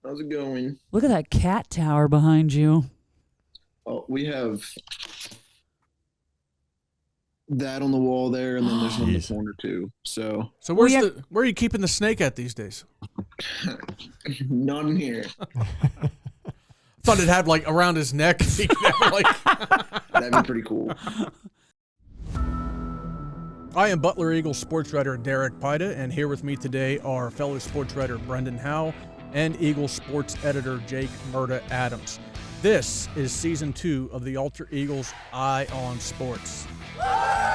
How's it going? Look at that cat tower behind you. Oh, we have that on the wall there, and then there's one in the Jeez. corner too. So where are you keeping the snake at these days? none here. Thought it had like around his neck. He could have, like... That'd be pretty cool. I am Butler Eagles sports writer Derek Pida, and here with me today are fellow sports writer Brendan Howe and Eagles sports editor Jake Murda Adams. This is season 2 of the Alter Eagles Eye on Sports. That's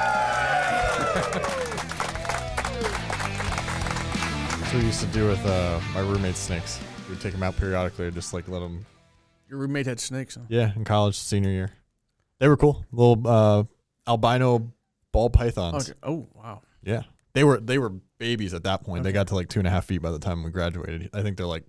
what we used to do with my roommate's snakes. We'd take them out periodically and just like let them. Your roommate had snakes, huh? Yeah, in college, senior year. They were cool. Little albino ball pythons. Okay. Oh, wow. Yeah. They were babies at that point. Okay. They got to like 2.5 feet by the time we graduated. I think they're like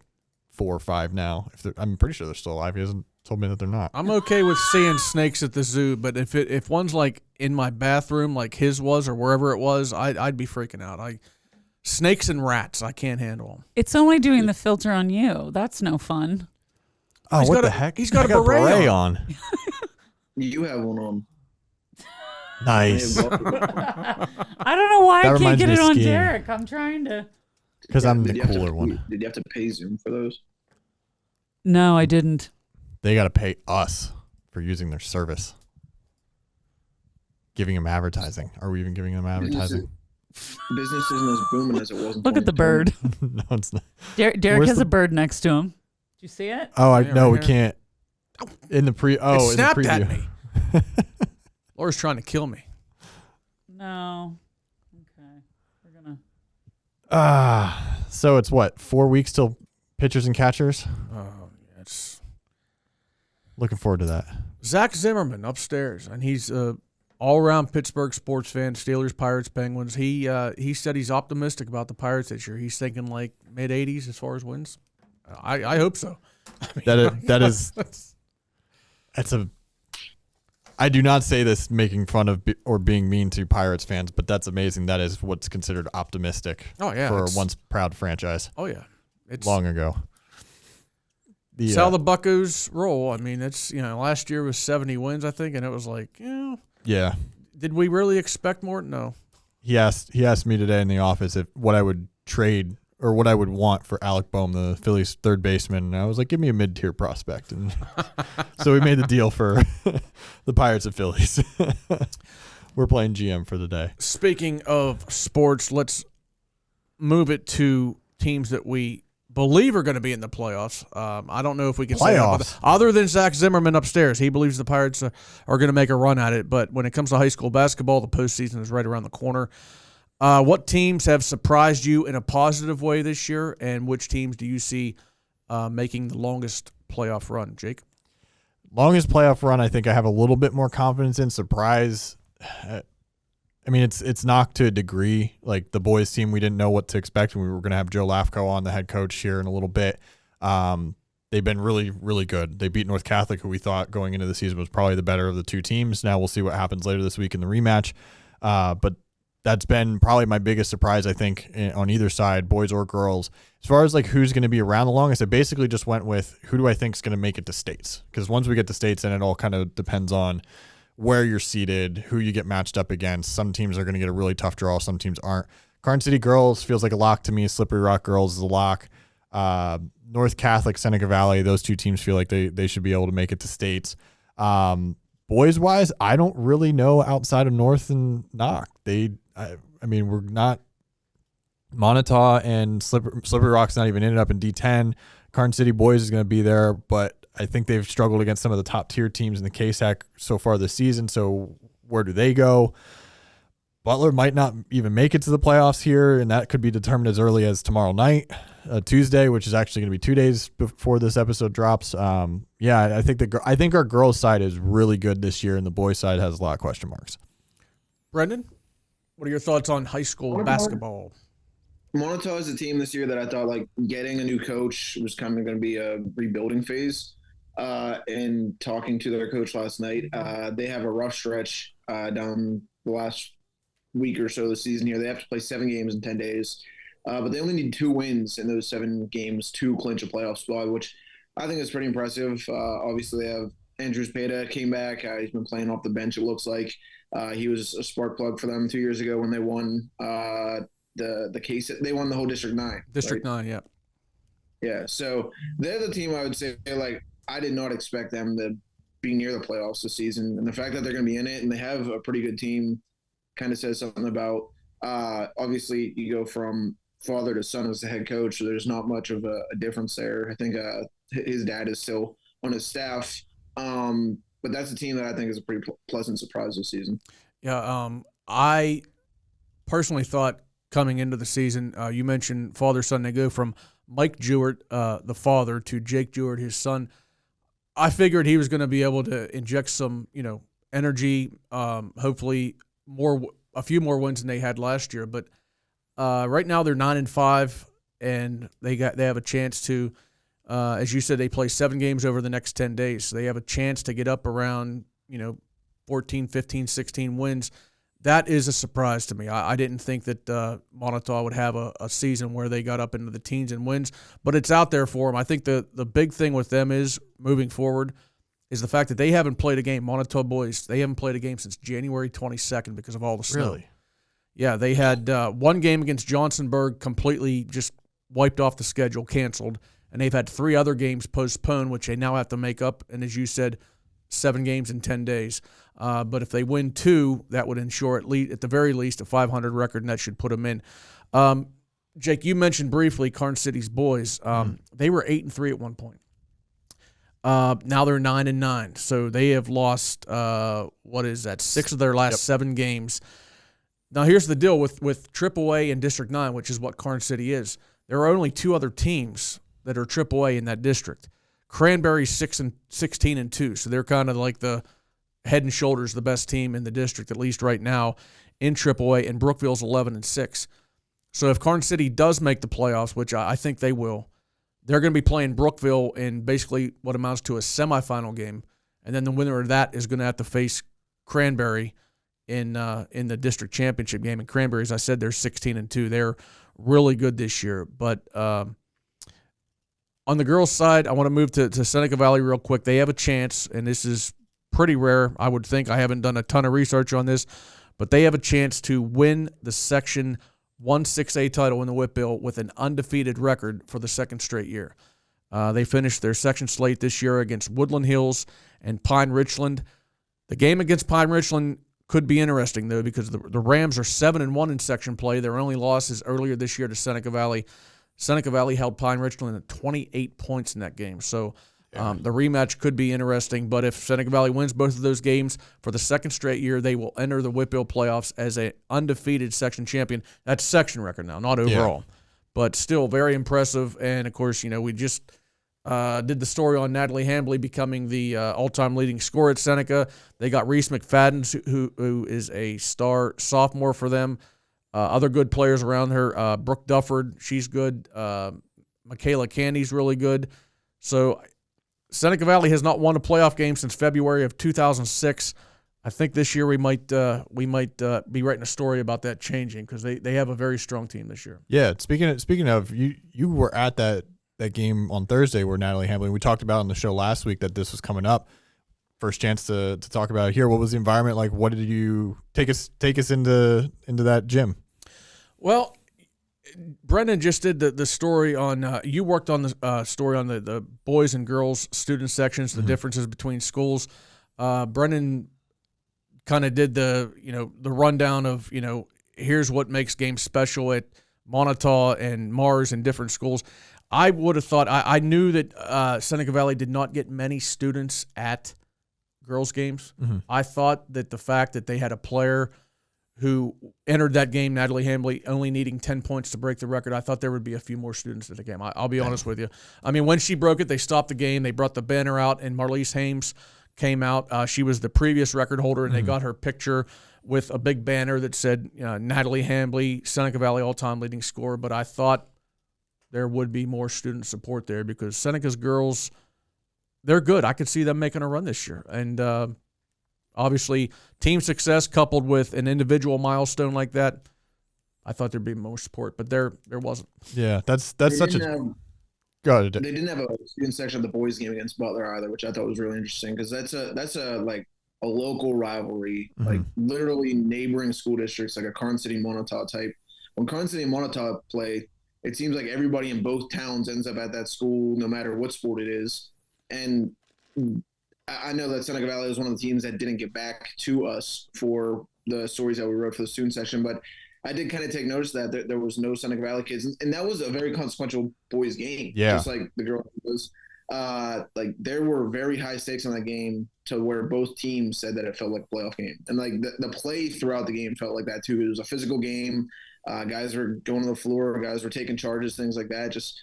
4 or 5 now. I'm pretty sure they're still alive. He hasn't told me that they're not. I'm okay with seeing snakes at the zoo, but if one's like in my bathroom like his was or wherever it was, I'd be freaking out. Snakes and rats, I can't handle them. It's only doing the filter on you. That's no fun. Oh, what the heck? He's got a beret on. You have one on. Nice. I don't know why I can't get it on Derek. I'm trying to. Because I'm the cooler one. Did you have to pay Zoom for those? No, I didn't. They got to pay us for using their service. Giving them advertising. Are we even giving them advertising? Business isn't as booming as it was in Look at the bird. No, it's not. Derek has a bird next to him. Did you see it? Oh, no, we can't. In the it snapped at me. Laura's trying to kill me. No. Okay. We're gonna. So it's what, 4 weeks till pitchers and catchers? Oh, yeah, it's looking forward to that. Zach Zimmerman upstairs, and he's all-around Pittsburgh sports fan. Steelers, Pirates, Penguins. He said he's optimistic about the Pirates this year. He's thinking like mid-80s as far as wins. I hope so. I do not say this making fun of or being mean to Pirates fans, but that's amazing. That is what's considered optimistic for a once proud franchise. Oh, yeah. It's long ago. It's how the Buccos roll. I mean, it's, last year was 70 wins, I think, and it was like, yeah. Did we really expect more? No. He asked me today in the office what I would trade or what I would want for Alec Boehm, the Phillies third baseman. And I was like, give me a mid-tier prospect. And so we made the deal for the Pirates and Phillies. We're playing GM for the day. Speaking of sports, let's move it to teams that we believe are going to be in the playoffs. I don't know if we can say that, other than Zach Zimmerman upstairs. He believes the Pirates are going to make a run at it. But when it comes to high school basketball, the postseason is right around the corner. What teams have surprised you in a positive way this year, and which teams do you see making the longest playoff run, Jake? Longest playoff run, I think I have a little bit more confidence in. Surprise, I mean, it's Knoch to a degree. Like the boys team, we didn't know what to expect, and we were going to have Joe Lafko on, the head coach, here in a little bit. They've been really, really good. They beat North Catholic, who we thought going into the season was probably the better of the two teams. Now we'll see what happens later this week in the rematch. But that's been probably my biggest surprise, I think, on either side, boys or girls. As far as like who's going to be around the longest, I basically just went with who do I think is going to make it to states. Because once we get to states, then it all kind of depends on where you're seated, who you get matched up against. Some teams are going to get a really tough draw. Some teams aren't. Karns City girls feels like a lock to me. Slippery Rock girls is a lock. North Catholic, Seneca Valley, those two teams feel like they should be able to make it to states. Boys-wise, I don't really know outside of North and Knoch. I mean, we're not – Montauk and Slippery Rock's not even ended up in D10. Karns City boys is going to be there, but I think they've struggled against some of the top-tier teams in the KSAC so far this season, so where do they go? Butler might not even make it to the playoffs here, and that could be determined as early as tomorrow night, Tuesday, which is actually going to be 2 days before this episode drops. I think our girls' side is really good this year, and the boys' side has a lot of question marks. Brendan, what are your thoughts on high school basketball? Montauk is a team this year that I thought like getting a new coach was kind of going to be a rebuilding phase. And talking to their coach last night, they have a rough stretch down the last week or so of the season here. They have to play 7 games in 10 days. but they only need 2 wins in those 7 games to clinch a playoff spot, which I think is pretty impressive. Obviously, they have Andrews Peta came back. He's been playing off the bench, it looks like. He was a spark plug for them 2 years ago when they won the case. They won the whole District 9. District 9, yeah. Yeah, so they're the team I would say, like, I did not expect them to be near the playoffs this season. And the fact that they're going to be in it and they have a pretty good team kind of says something about, obviously, you go from father to son as the head coach, so there's not much of a difference there. I think his dad is still on his staff. But that's a team that I think is a pretty pleasant surprise this season. Yeah, I personally thought coming into the season, you mentioned father-son, they go from Mike Jewett, the father, to Jake Jewett, his son. I figured he was going to be able to inject some, energy, hopefully a few more wins than they had last year. But right now they're 9-5, and they have a chance to, as you said, they play 7 games over the next 10 days. So they have a chance to get up around, 14, 15, 16 wins. That is a surprise to me. I didn't think that Montauk would have a season where they got up into the teens and wins, but it's out there for them. I think the big thing with them is moving forward is the fact that they haven't played a game. Montauk boys, they haven't played a game since January 22nd because of all the snow. Really? Yeah, they had 1 game against Johnsonburg completely just wiped off the schedule, canceled, and they've had 3 other games postponed, which they now have to make up, and as you said, 7 games in 10 days. But if they win 2, that would ensure at the very least a 500 record, and that should put them in. Jake, you mentioned briefly Karns City's boys. They were 8-3 at one point. Now they're 9-9, so they have lost 6 of their last 7 games. Now here's the deal with AAA and District 9, which is what Karns City is. There are only 2 other teams that are AAA in that district. Cranberry's 16-2, so they're kind of like the head and shoulders the best team in the district, at least right now, in AAA, and Brookville's 11-6. So if Karns City does make the playoffs, which I think they will, they're going to be playing Brookville in basically what amounts to a semifinal game, and then the winner of that is going to have to face Cranberry in the district championship game. And Cranberry, as I said, they're 16-2. They're really good this year. But on the girls' side, I want to move to Seneca Valley real quick. They have a chance, and this is pretty rare, I would think. I haven't done a ton of research on this, but they have a chance to win the Section 1-6A title in the Whitbill with an undefeated record for the 2nd straight year. They finished their section slate this year against Woodland Hills and Pine Richland. The game against Pine Richland could be interesting, though, because the Rams are 7-1 in section play. Their only losses earlier this year to Seneca Valley. Seneca Valley held Pine Richland at 28 points in that game. So the rematch could be interesting, but if Seneca Valley wins both of those games for the 2nd straight year, they will enter the Whitbill playoffs as an undefeated section champion. That's section record now, not overall, but still very impressive. And, of course, we just did the story on Natalie Hambley becoming the all-time leading scorer at Seneca. They got Reese McFadden, who is a star sophomore for them. Other good players around her. Brooke Dufford, she's good. Michaela Candy's really good. So Seneca Valley has not won a playoff game since February of 2006. I think this year we might be writing a story about that changing because they have a very strong team this year. Yeah. Speaking of, you were at that game on Thursday where Natalie Hamblin, we talked about on the show last week that this was coming up. First chance to talk about it here. What was the environment like? What did you take us into that gym? Well, Brendan just did the story on you worked on the story on the boys and girls student sections, the differences between schools. Brendan kind of did the rundown of here's what makes games special at Montauk and Mars and different schools. I would have thought I knew that Seneca Valley did not get many students at girls games. I thought that the fact that they had a player who entered that game, Natalie Hambley, only needing 10 points to break the record, I thought there would be a few more students at the game. I'll be honest with you. I mean, when she broke it, they stopped the game. They brought the banner out, and Marlise Hames came out. She was the previous record holder, and they got her picture with a big banner that said Natalie Hambley, Seneca Valley all-time leading scorer. But I thought there would be more student support there because Seneca's girls, they're good. I could see them making a run this year. And obviously, team success coupled with an individual milestone like that, I thought there'd be more support, but there wasn't. Yeah, that's such a. Go ahead. They didn't have a student section of the boys game against Butler either, which I thought was really interesting because that's a like a local rivalry, like literally neighboring school districts, like a Karns City Montauk type. When Karns City and Montauk play, it seems like everybody in both towns ends up at that school, no matter what sport it is. And I know that Seneca Valley was one of the teams that didn't get back to us for the stories that we wrote for the student section, but I did kind of take notice that there was no Seneca Valley kids, and that was a very consequential boys game. Yeah, just like the girls was. Like there were very high stakes in that game to where both teams said that it felt like a playoff game, and like the play throughout the game felt like that too. It was a physical game. Guys were going to the floor. Guys were taking charges, things like that. Just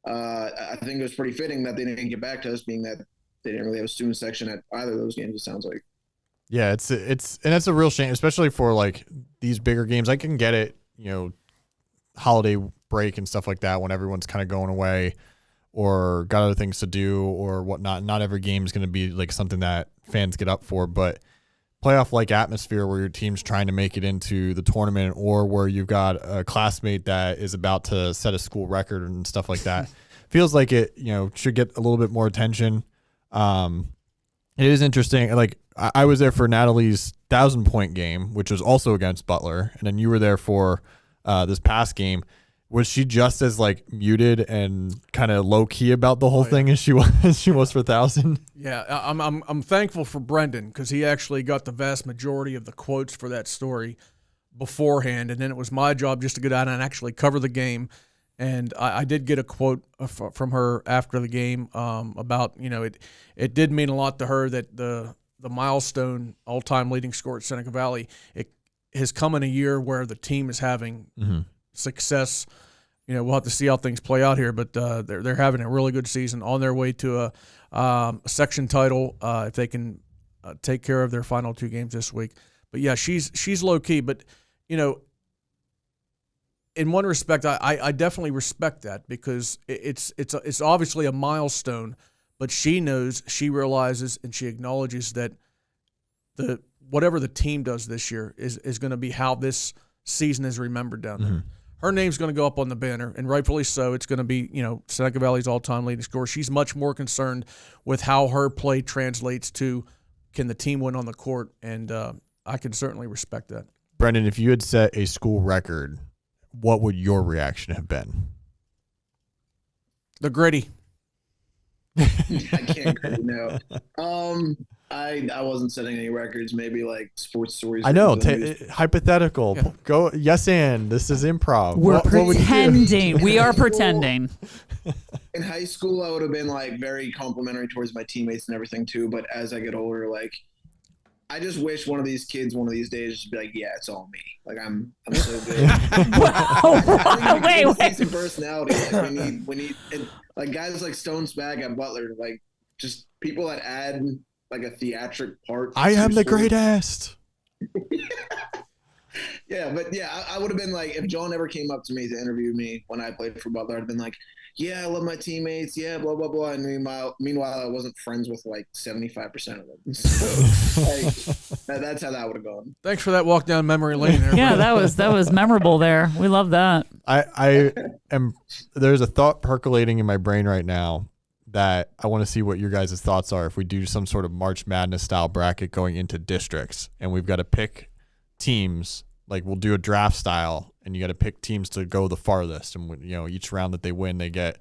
I think it was pretty fitting that they didn't get back to us, being that they didn't really have a student section at either of those games. It sounds like. Yeah, it's a real shame, especially for like these bigger games. I can get it, holiday break and stuff like that when everyone's kind of going away or got other things to do or whatnot. Not every game is going to be like something that fans get up for, but playoff-like atmosphere where your team's trying to make it into the tournament or where you've got a classmate that is about to set a school record and stuff like that feels like it, should get a little bit more attention. It is interesting. Like I was there for Natalie's 1,000-point game, which was also against Butler, and then you were there for this past game. Was she just as like muted and kind of low key about the whole thing as she was for 1,000? Yeah, I'm thankful for Brendan because he actually got the vast majority of the quotes for that story beforehand, and then it was my job just to go down and actually cover the game. And I did get a quote from her after the game about, it did mean a lot to her that the milestone all-time leading scorer at Seneca Valley, it has come in a year where the team is having success. We'll have to see how things play out here, but they're having a really good season on their way to a section title if they can take care of their final 2 games this week. But, yeah, she's low-key, but, in one respect, I definitely respect that because it's obviously a milestone, but she realizes, and she acknowledges that whatever the team does this year is going to be how this season is remembered down there. Her name's going to go up on the banner, and rightfully so. It's going to be Seneca Valley's all-time leading scorer. She's much more concerned with how her play translates to can the team win on the court, and I can certainly respect that. Brendan, if you had set a school record, what would your reaction have been? The gritty. I can't quite know. I wasn't setting any records. Maybe like sports stories. I know. Hypothetical. Yeah. Go. Yes, and this is improv. We're pretending. We are pretending. In high school, I would have been like very complimentary towards my teammates and everything too. But as I get older, like I just wish one of these kids one of these days just be like, yeah, it's all me. Like I'm so good. Wait. Decent personality. Like we need and, like guys like Stone's back at Butler, like just people that add like a theatric part. I am the greatest. Yeah, but yeah, I would have been like, if John ever came up to me to interview me when I played for Butler, I'd have been like, yeah, I love my teammates, yeah, blah, blah, blah. And meanwhile I wasn't friends with like 75% of them. So like, that's how that would have gone. Thanks for that walk down memory lane there. Yeah, that was memorable there. We love that. There's a thought percolating in my brain right now that I want to see what your guys' thoughts are if we do some sort of March Madness style bracket going into districts and we've got to pick teams, like we'll do a draft style and you got to pick teams to go the farthest, and each round that they win they get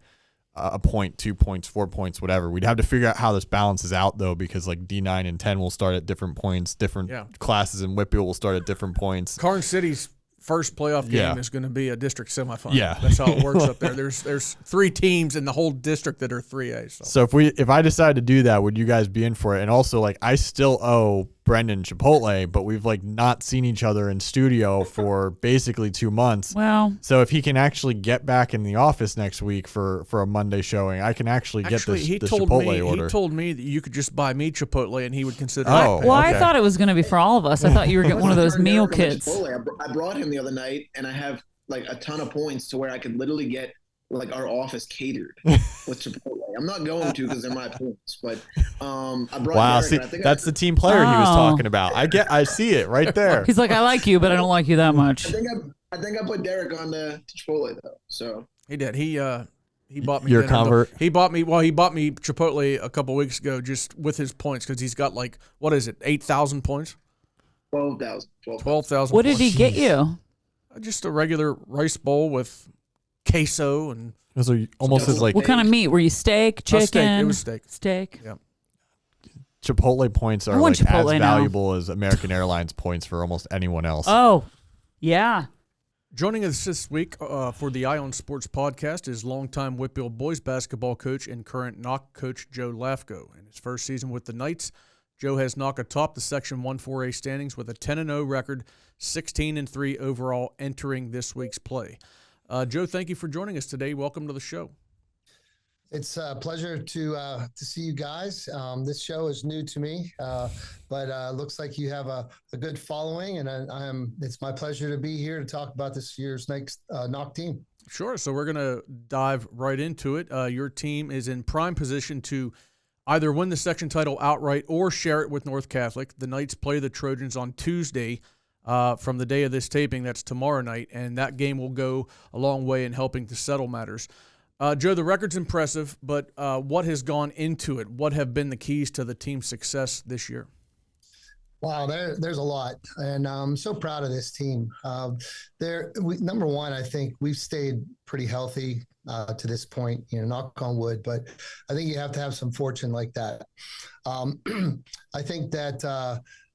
a point, 2 points, 4 points, whatever. We'd have to figure out how this balances out though, because like D9 and 10 will start at different points, different classes in Whitfield will start at different points. Karns City's first playoff game is going to be a district semifinal. Yeah, that's how it works up there. There's 3 teams in the whole district that are 3A. So if I decide to do that, would you guys be in for it? And also, like, I still owe Brendan Chipotle, but we've like not seen each other in studio for basically 2 months. Well, so if he can actually get back in the office next week for a Monday showing, I can actually get this Chipotle order. He told me that you could just buy me Chipotle and he would consider it. Well, okay. I thought it was going to be for all of us. I thought you were getting one of those meal kits. I brought him the other night, and I have like a ton of points to where I could literally get like our office catered with Chipotle. I'm not going to because they're my points, but I brought. Wow, that's the team player he was talking about. I see it right there. He's like, I like you, but I don't like you that much. I think I put Derek on the Chipotle though. So he did. He bought me. Your convert. He bought me Chipotle a couple weeks ago just with his points because he's got 8,000 points. 12,000. 12,000. What did he get you? Just a regular rice bowl with queso and. So almost as What kind of meat? Were you steak, chicken? Steak. It was steak. Steak. Yeah. Chipotle points are as valuable as American Airlines points for almost anyone else. Oh, yeah. Joining us this week for the Eye on Sports podcast is longtime Whitfield boys basketball coach and current Knoch coach Joe Lafko. In his first season with the Knights, Joe has Knoch atop the Section 1-4A standings with a 10-0 record, 16-3 overall entering this week's play. Joe, thank you for joining us today. Welcome to the show. It's a pleasure to see you guys. This show is new to me, but looks like you have a good following, and it's my pleasure to be here to talk about this year's next Knoch team. Sure. So we're going to dive right into it. Your team is in prime position to either win the section title outright or share it with North Catholic. The Knights play the Trojans on Tuesday from the day of this taping. That's tomorrow night, and that game will go a long way in helping to settle matters. Joe, the record's impressive, but what has gone into it? What have been the keys to the team's success this year? Wow, there's a lot, and I'm so proud of this team. Number one, I think we've stayed pretty healthy to this point, knock on wood, but I think you have to have some fortune like that. I think that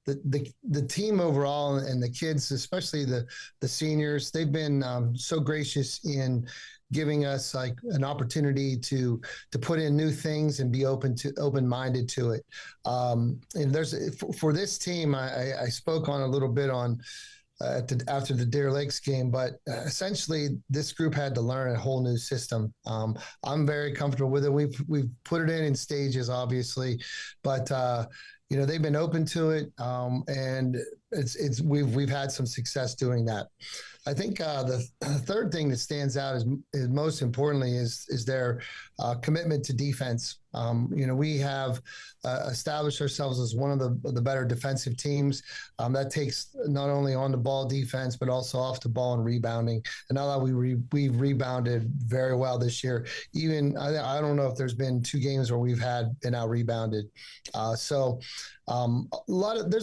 the team overall and the kids, especially the seniors, they've been so gracious in giving us an opportunity to put in new things and be open-minded to it. And for this team, I spoke on a little bit on after the Deer Lakes game, but essentially this group had to learn a whole new system. I'm very comfortable with it. We've put it in stages, obviously, but they've been open to it, and we've had some success doing that. I think the third thing that stands out is most importantly is their commitment to defense. We have established ourselves as one of the better defensive teams. That takes not only on the ball defense, but also off the ball and rebounding. And now that we've rebounded very well this year. Even I don't know if there's been 2 games where we've been out rebounded. There's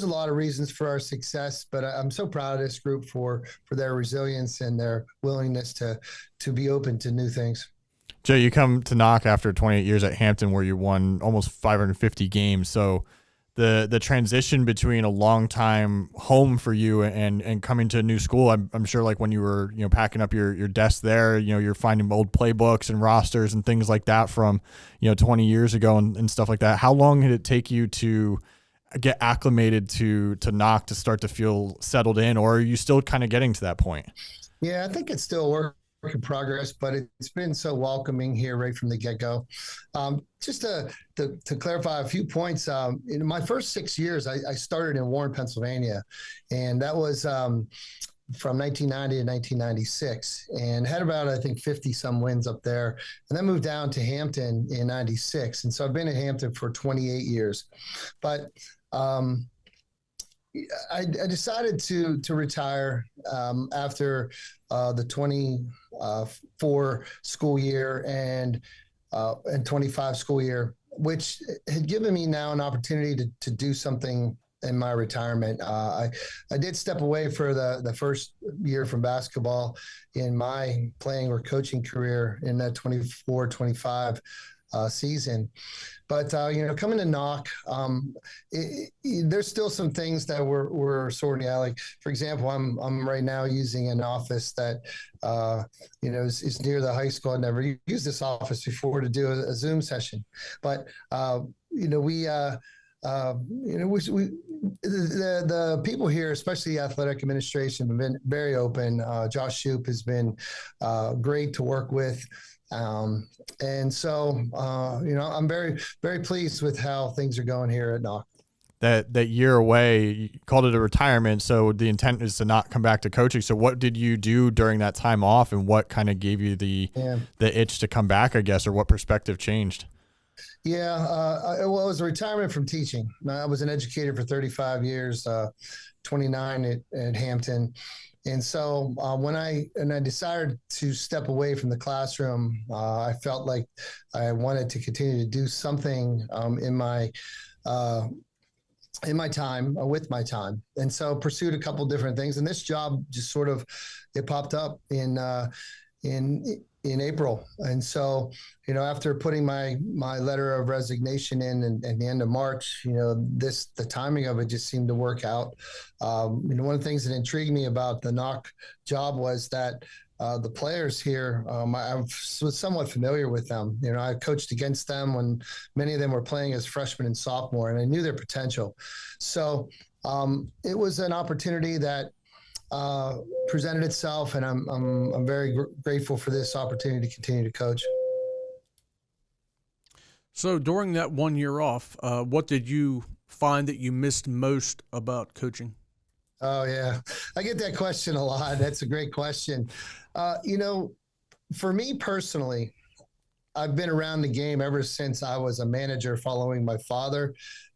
a lot of reasons for our success, but I'm so proud of this group for their resilience and their willingness to be open to new things. Jay, you come to Knoch after 28 years at Hampton, where you won almost 550 games. So the transition between a long time home for you and coming to a new school, I'm sure when you were packing up your desk there, you're finding old playbooks and rosters and things like that from 20 years ago and stuff like that. How long did it take you to get acclimated to Knoch, to start to feel settled in, or are you still kind of getting to that point? Yeah, I think it's still a work in progress, but it's been so welcoming here right from the get-go. Just to clarify a few points, in my first 6 years, I started in Warren, Pennsylvania, and that was from 1990 to 1996, and had about, I think, 50-some wins up there, and then moved down to Hampton in 96, and so I've been at Hampton for 28 years. But I decided to retire after the 24 school year and 25 school year, which had given me now an opportunity to do something in my retirement. I did step away for the first year from basketball in my playing or coaching career in that 24-25 season. But, coming to Knoch, there's still some things that we're sorting out. Like, for example, I'm right now using an office that, is near the high school. I never used this office before to do a Zoom session. But, the people here, especially the athletic administration, have been very open. Josh Shoup has been great to work with. And so, I'm very, very pleased with how things are going here at Knoch. That year away, you called it a retirement, so the intent is to not come back to coaching. So what did you do during that time off, and what kind of gave you the itch to come back, I guess, or what perspective changed? Yeah, it was a retirement from teaching. I was an educator for 35 years, 29 at Hampton. And so when I decided to step away from the classroom, I felt like I wanted to continue to do something in my time, with my time. And so pursued a couple different things. And this job just sort of, it popped up in April. And so, after putting my letter of resignation in at the end of March, the timing of it just seemed to work out. One of the things that intrigued me about the Knoch job was that the players here, I was somewhat familiar with them. I coached against them when many of them were playing as freshmen and sophomore, and I knew their potential. So it was an opportunity that presented itself, and I'm very grateful for this opportunity to continue to coach. So during that 1 year off, what did you find that you missed most about coaching? Oh yeah, I get that question a lot. That's a great question. For me personally, I've been around the game ever since I was a manager, following my father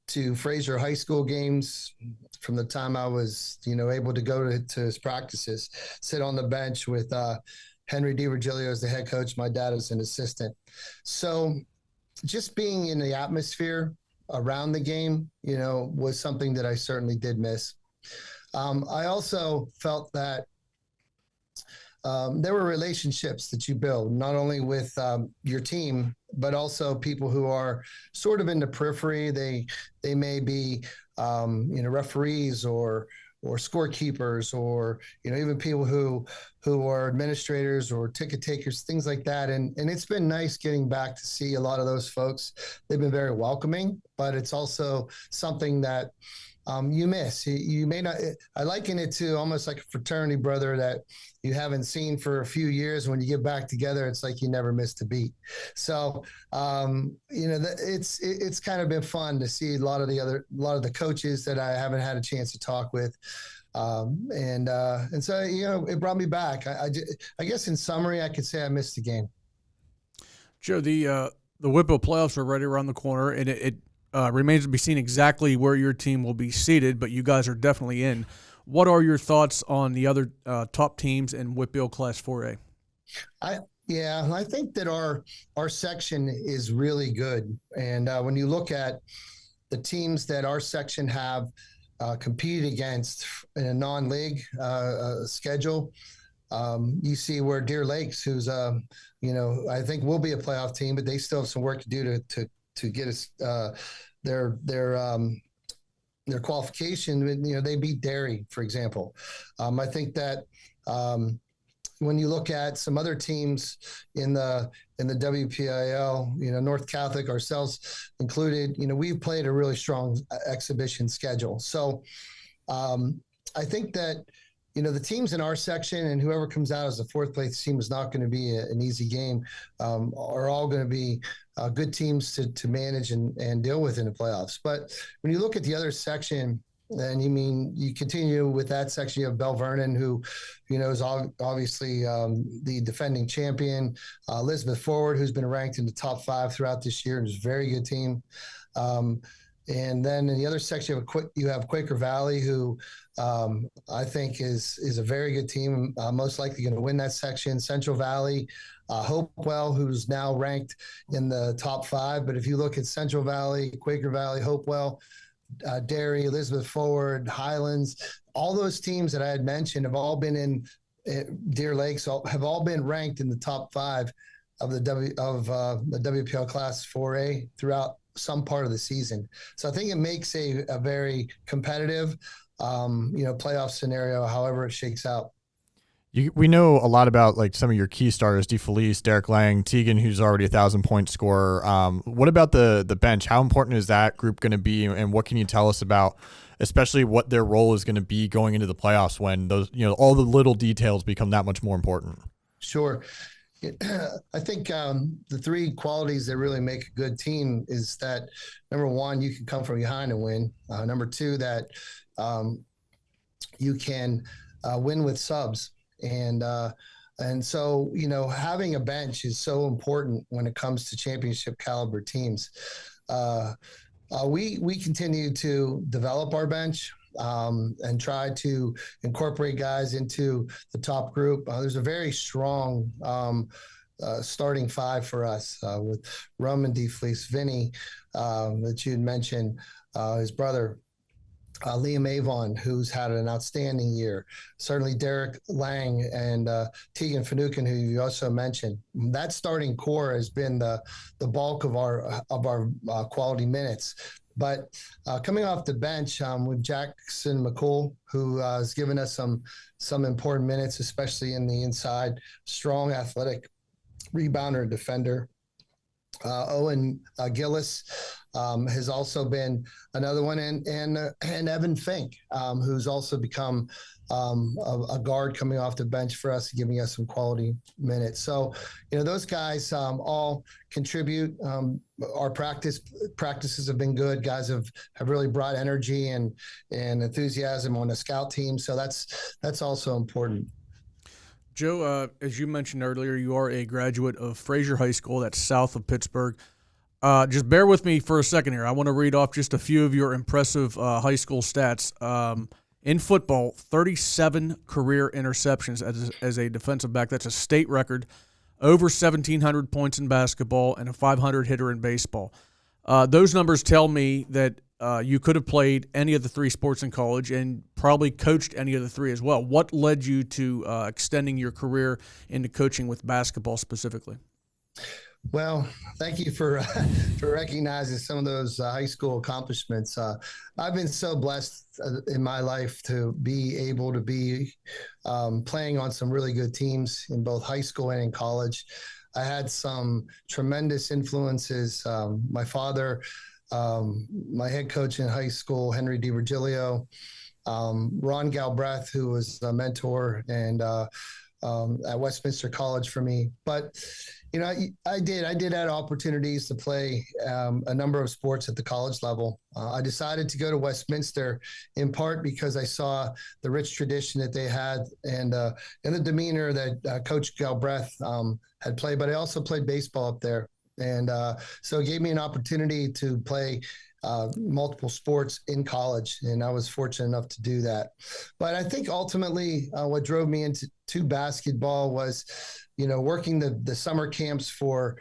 to Fraser High School games. From the time I was, able to go to his practices, sit on the bench with Henry DiVirgilio as the head coach, my dad as an assistant. So just being in the atmosphere around the game, was something that I certainly did miss. I also felt that there were relationships that you build, not only with your team, but also people who are sort of in the periphery. They may be, referees or scorekeepers, or even people who are administrators or ticket takers, things like that. And it's been nice getting back to see a lot of those folks. They've been very welcoming, but it's also something that you miss. You may not. I liken it to almost like a fraternity brother that you haven't seen for a few years. When you get back together, it's like you never missed a beat. So, it's kind of been fun to see a lot of the coaches that I haven't had a chance to talk with, and so it brought me back. I guess in summary, I could say I missed the game. Joe, the WPIAL playoffs are right around the corner, and it remains to be seen exactly where your team will be seated, but you guys are definitely in. What are your thoughts on the other top teams in WPIAL Class 4A? I think that our section is really good. And when you look at the teams that our section have competed against in a non-league schedule, you see where Deer Lakes, who's I think will be a playoff team, but they still have some work to do to get us their qualification. They beat Derry, for example. I think that when you look at some other teams in the WPIAL, North Catholic, ourselves included, we've played a really strong exhibition schedule. So I think that the teams in our section, and whoever comes out as the fourth place team, is not going to be an easy game, are all going to be good teams to manage and deal with in the playoffs. But when you look at the other section, and you continue with that section, you have Bell Vernon, who, is obviously the defending champion. Elizabeth Forward, who's been ranked in the top 5 throughout this year, and is a very good team. And then in the other section, you have Quaker Valley, who I think is a very good team, most likely going to win that section. Central Valley, Hopewell, who's now ranked in the top 5. But if you look at Central Valley, Quaker Valley, Hopewell, Derry, Elizabeth Forward, Highlands, all those teams that I had mentioned have all been in Deer Lakes, have all been ranked in the top 5 of the WPIAL Class 4A throughout some part of the season. So I think it makes a very competitive, playoff scenario, however it shakes out. We know a lot about like some of your key starters, DeFelice, Derek Lang, Tegan, who's already 1,000-point scorer. What about the bench? How important is that group going to be, and what can you tell us about, especially what their role is going to be going into the playoffs when those, all the little details become that much more important? Sure. I think the 3 qualities that really make a good team is that, number 1, you can come from behind and win. Number 2, that you can win with subs. And so, having a bench is so important when it comes to championship caliber teams. We continue to develop our bench. and try to incorporate guys into the top group. There's a very strong starting five for us with Roman DeFleece, Vinny, that you had mentioned, his brother, Liam Avon, who's had an outstanding year. Certainly Derek Lang and Tegan Finucane, who you also mentioned. That starting core has been the bulk of our quality minutes. But coming off the bench with Jackson McCool, who has given us some important minutes, especially in the inside, strong, athletic rebounder and defender. Owen Gillis has also been another one, and Evan Fink, who's also become a guard coming off the bench for us, giving us some quality minutes. So, those guys all contribute. Our practices have been good. Guys have really brought energy and enthusiasm on the scout team. So that's also important. Joe, as you mentioned earlier, you are a graduate of Fraser High School. That's south of Pittsburgh. Just bear with me for a second here. I want to read off just a few of your impressive high school stats. In football, 37 career interceptions as a defensive back. That's a state record. Over 1,700 points in basketball and a 500 hitter in baseball. Those numbers tell me that you could have played any of the three sports in college and probably coached any of the three as well. What led you to extending your career into coaching with basketball specifically? Well, thank you for recognizing some of those high school accomplishments. I've been so blessed in my life to be able to be playing on some really good teams in both high school and in college. I had some tremendous influences. My father, my head coach in high school, Henry DiVirgilio, Ron Galbraith, who was a mentor and at Westminster College for me. But I did have opportunities to play a number of sports at the college level. I decided to go to Westminster in part because I saw the rich tradition that they had and the demeanor that Coach Galbraith had played. But I also played baseball up there. And so it gave me an opportunity to play multiple sports in college, and I was fortunate enough to do that. But I think ultimately what drove me into basketball was, working the summer camps for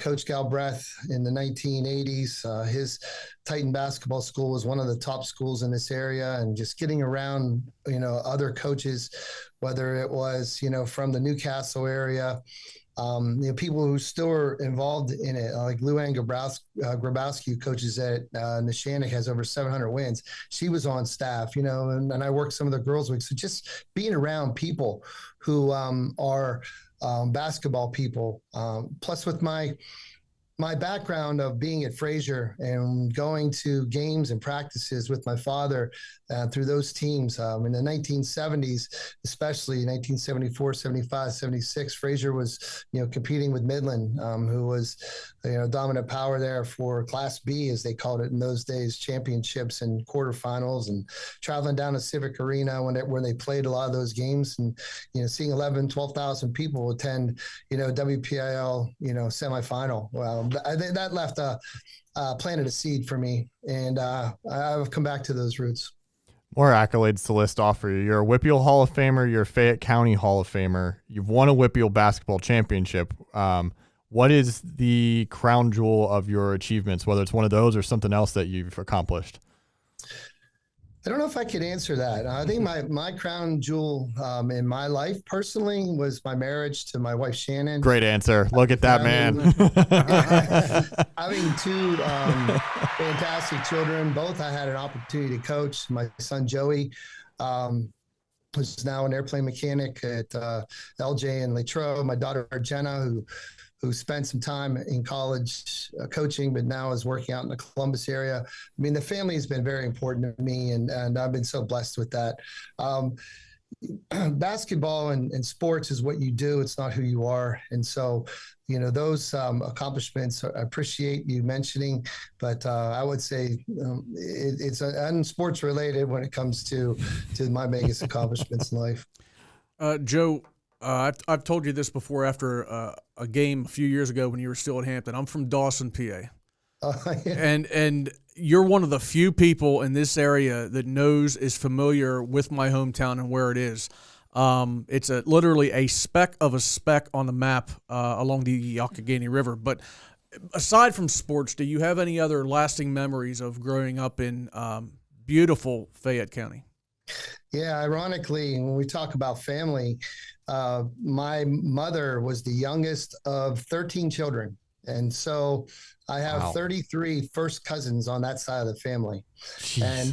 Coach Galbraith in the 1980s. His Titan basketball school was one of the top schools in this area, and just getting around, other coaches, whether it was, from the Newcastle area, people who still are involved in it, like Luann Grabowski, who coaches at Neshannock, has over 700 wins. She was on staff, and I worked some of the girls' weeks. So just being around people who are basketball people, plus with my background of being at Fraser and going to games and practices with my father through those teams in the 1970s, especially 1974, 75, 76, Fraser was, competing with Midland, who was, dominant power there for Class B, as they called it in those days, championships and quarterfinals, and traveling down to Civic Arena when they played a lot of those games, and, seeing 11, 12,000 people attend, WPIAL, semifinal. Well, I think that left planted a seed for me, and I've come back to those roots. More accolades to list off for you. You're a WPIAL Hall of Famer. You're a Fayette County Hall of Famer. You've won a WPIAL basketball championship. What is the crown jewel of your achievements, whether it's one of those or something else that you've accomplished? I don't know if I could answer that. I think my crown jewel in my life personally was my marriage to my wife, Shannon. Great answer. Look at that, man. Having two fantastic children. Both I had an opportunity to coach. My son, Joey, who's now an airplane mechanic at LJ in Latrobe. My daughter, Jenna, who spent some time in college coaching, but now is working out in the Columbus area. I mean, the family has been very important to me, and I've been so blessed with that. Basketball and sports is what you do. It's not who you are. And so, those accomplishments, I appreciate you mentioning, but I would say it's unsports related when it comes to my biggest accomplishments in life. Joe, I've told you this before after a game a few years ago when you were still at Hampton. I'm from Dawson, PA. And you're one of the few people in this area that is familiar with my hometown and where it is. It's literally a speck of a speck on the map along the Youghiogheny River. But aside from sports, do you have any other lasting memories of growing up in beautiful Fayette County? Yeah, ironically, when we talk about family, my mother was the youngest of 13 children. And so I have 33 first cousins on that side of the family. Jeez. And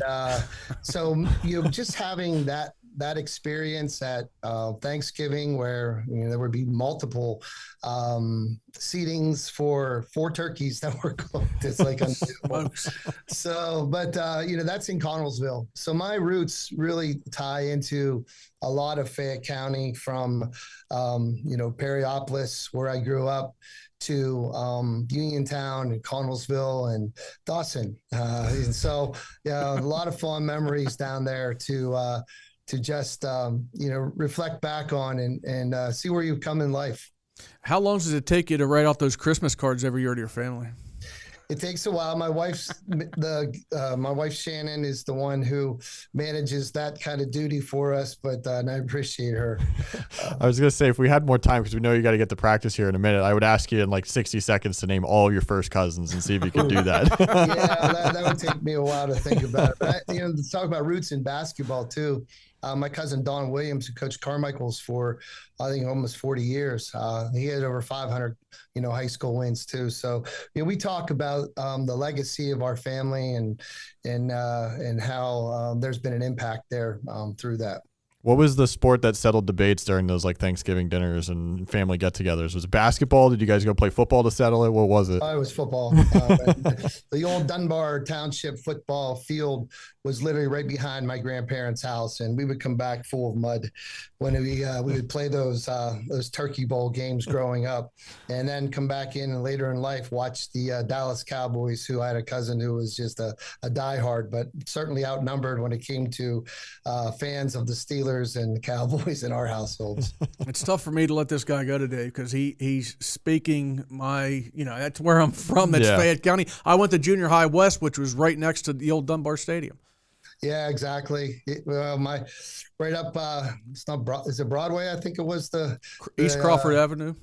so just having that experience at Thanksgiving, where there would be multiple seatings for 4 turkeys that were cooked. It's like unbelievable. So, but that's in Connellsville. So my roots really tie into a lot of Fayette County, from Perryopolis, where I grew up, to Uniontown and Connellsville and Dawson. And so, a lot of fond memories down there to just reflect back on and see where you've come in life. How long does it take you to write off those Christmas cards every year to your family? It takes a while. My wife Shannon is the one who manages that kind of duty for us, but and I appreciate her. I was gonna say, if we had more time, because we know you got to get to practice here in a minute, I would ask you in like 60 seconds to name all your first cousins and see if you could do that. Yeah, that would take me a while to think about it. But to talk about roots in basketball too. My cousin Don Williams, who coached Carmichael's for, I think, almost 40 years. He had over 500, high school wins too. So, we talk about the legacy of our family and how there's been an impact there through that. What was the sport that settled debates during those like Thanksgiving dinners and family get-togethers? Was it basketball? Did you guys go play football to settle it? What was it? It was football. The old Dunbar Township football field was literally right behind my grandparents' house, and we would come back full of mud when we would play those Turkey Bowl games growing up, and then come back in and later in life watch the Dallas Cowboys, who I had a cousin who was just a diehard, but certainly outnumbered when it came to fans of the Steelers and the Cowboys in our households. It's tough for me to let this guy go today because he's speaking my, that's where I'm from. That's Fayette County. I went to junior high west, which was right next to the old Dunbar Stadium. Yeah, exactly. Right up, is it Broadway? I think it was the East Crawford Avenue.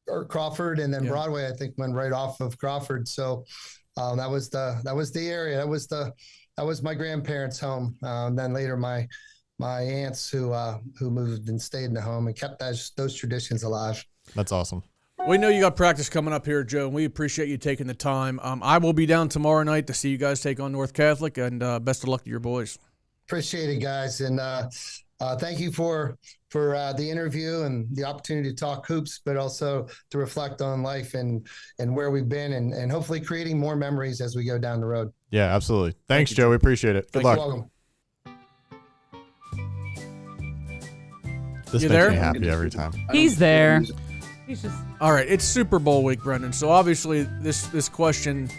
Or Crawford, and then Broadway, I think, went right off of Crawford. So that was the area. That was my grandparents' home. Then later my aunts who moved and stayed in the home and kept those traditions alive. That's awesome. We know you got practice coming up here, Joe, and we appreciate you taking the time. I will be down tomorrow night to see you guys take on North Catholic, and best of luck to your boys. Appreciate it, guys, and thank you for the interview and the opportunity to talk hoops, but also to reflect on life and where we've been, and hopefully creating more memories as we go down the road. Yeah, absolutely. Thanks, Joe. We appreciate it. Good luck. You're welcome. This makes me happy every time. He's there. He's just all right. It's Super Bowl week, Brendan. So obviously this question.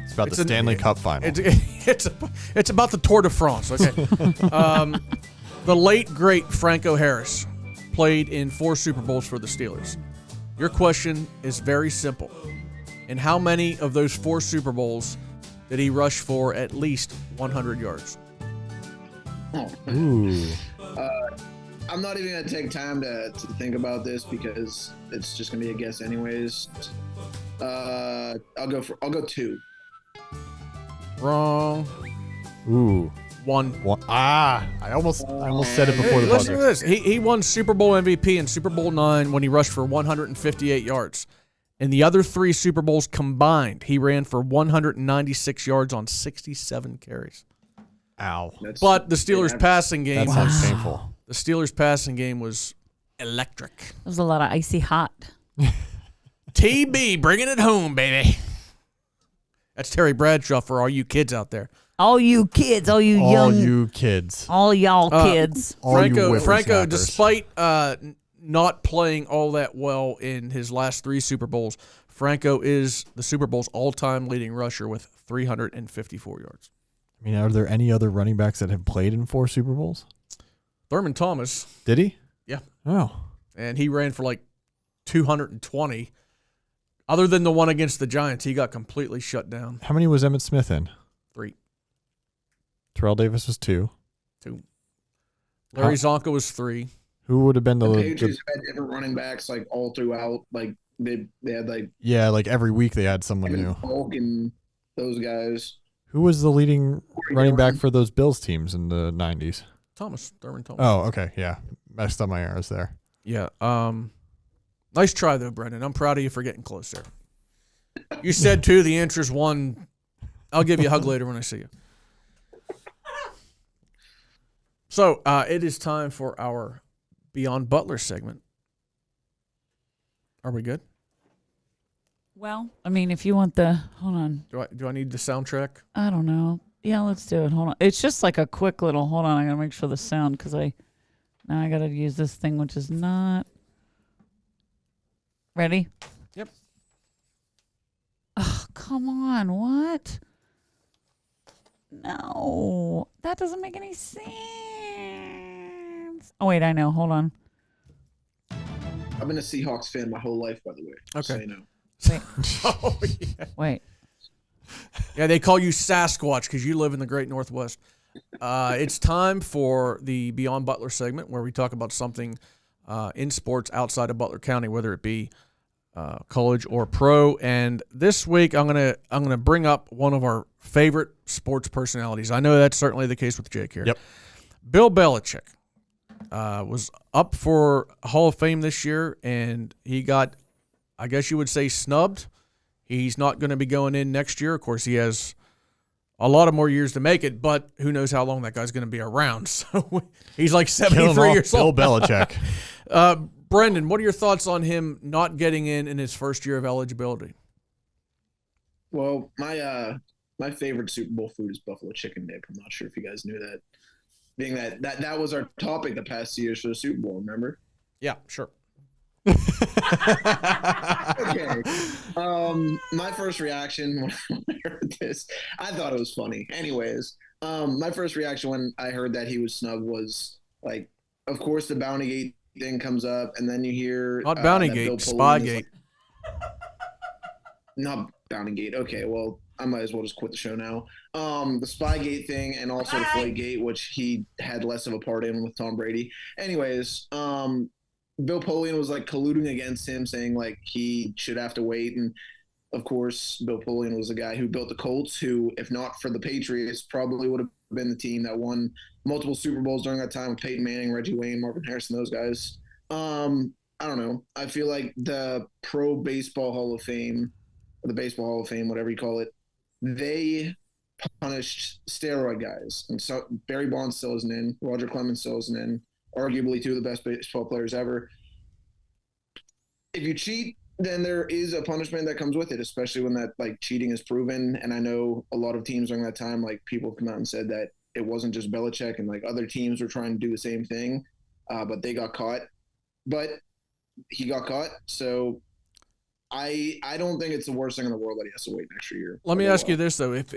It's about the Stanley Cup Final. It's about the Tour de France. Okay. The late great Franco Harris played in 4 Super Bowls for the Steelers. Your question is very simple. In how many of those 4 Super Bowls did he rush for at least 100 yards? Ooh. I'm not even going to take time to think about this because it's just going to be a guess anyways. I'll go 2. Wrong. Ooh. 1. I almost said it before the buzzer. Listen to this. He won Super Bowl MVP in Super Bowl 9 when he rushed for 158 yards. In the other 3 Super Bowls combined, he ran for 196 yards on 67 carries. Ow. But the Steelers' passing game That sounds painful. The Steelers' passing game was electric. There was a lot of icy hot. TB, bringing it home, baby. That's Terry Bradshaw for all you kids out there. All you kids, all you young. All you kids. All y'all kids. Franco, despite not playing all that well in his last 3 Super Bowls, Franco is the Super Bowl's all-time leading rusher with 354 yards. I mean, are there any other running backs that have played in 4 Super Bowls? Thurman Thomas. Did he? Yeah. Oh. And he ran for like 220. Other than the one against the Giants, he got completely shut down. How many was Emmitt Smith in? 3. Terrell Davis was 2. 2. Larry Zonka was 3. Who would have been the Patriots had different running backs like all throughout. Like they had like every week they had someone new. Polk and those guys. Who was the leading running back for those Bills teams in the 90s? Thurman Thomas. Oh, okay, yeah, messed up my arrows there. Yeah. Nice try though, Brendan. I'm proud of you for getting close there. You said 2. The answer is 1. I'll give you a hug later when I see you. So it is time for our Beyond Butler segment. Are we good? Well, I mean, if you want hold on. Do I need the soundtrack? I don't know. Yeah, let's do it. Hold on. It's just like a quick little, hold on. I got to make sure the sound, because now I got to use this thing, which is not. Ready? Yep. Oh, come on. What? No. That doesn't make any sense. Oh, wait, I know. Hold on. I've been a Seahawks fan my whole life, by the way. Okay. So you know. Wait. Oh, yeah. Wait. Yeah, they call you Sasquatch because you live in the Great Northwest. It's time for the Beyond Butler segment where we talk about something in sports outside of Butler County, whether it be college or pro. And this week, I'm gonna bring up one of our favorite sports personalities. I know that's certainly the case with Jake here. Yep. Bill Belichick was up for Hall of Fame this year, and he got, I guess you would say, snubbed. He's not going to be going in next year. Of course, he has a lot of more years to make it, but who knows how long that guy's going to be around. So he's like 73 years old. Bill Belichick. Brendan, what are your thoughts on him not getting in his first year of eligibility? Well, my favorite Super Bowl food is buffalo chicken dip. I'm not sure if you guys knew that. Being that was our topic the past 2 years for the Super Bowl, remember? Yeah, sure. Okay. My first reaction when I heard this, I thought it was funny. Anyways, my first reaction when I heard that he was snubbed was like, of course, the Bountygate thing comes up, and then you hear not Bountygate, Spygate. Not Bountygate. Okay, well, I might as well just quit the show now. The Spygate thing, and also the Deflategate, which he had less of a part in with Tom Brady. Anyways, Bill Polian was like colluding against him, saying like he should have to wait. And of course, Bill Polian was the guy who built the Colts, who, if not for the Patriots, probably would have been the team that won multiple Super Bowls during that time with Peyton Manning, Reggie Wayne, Marvin Harrison, those guys. I don't know. I feel like the Pro Baseball Hall of Fame, or the Baseball Hall of Fame, whatever you call it, they punished steroid guys. And so Barry Bonds still isn't in. Roger Clemens still isn't in. Arguably two of the best baseball players ever. If you cheat, then there is a punishment that comes with it, especially when that like cheating is proven. And I know a lot of teams during that time, like people have come out and said that it wasn't just Belichick, and like other teams were trying to do the same thing, but they got caught. But he got caught, so I don't think it's the worst thing in the world that he has to wait an extra year. Let me ask you this though: if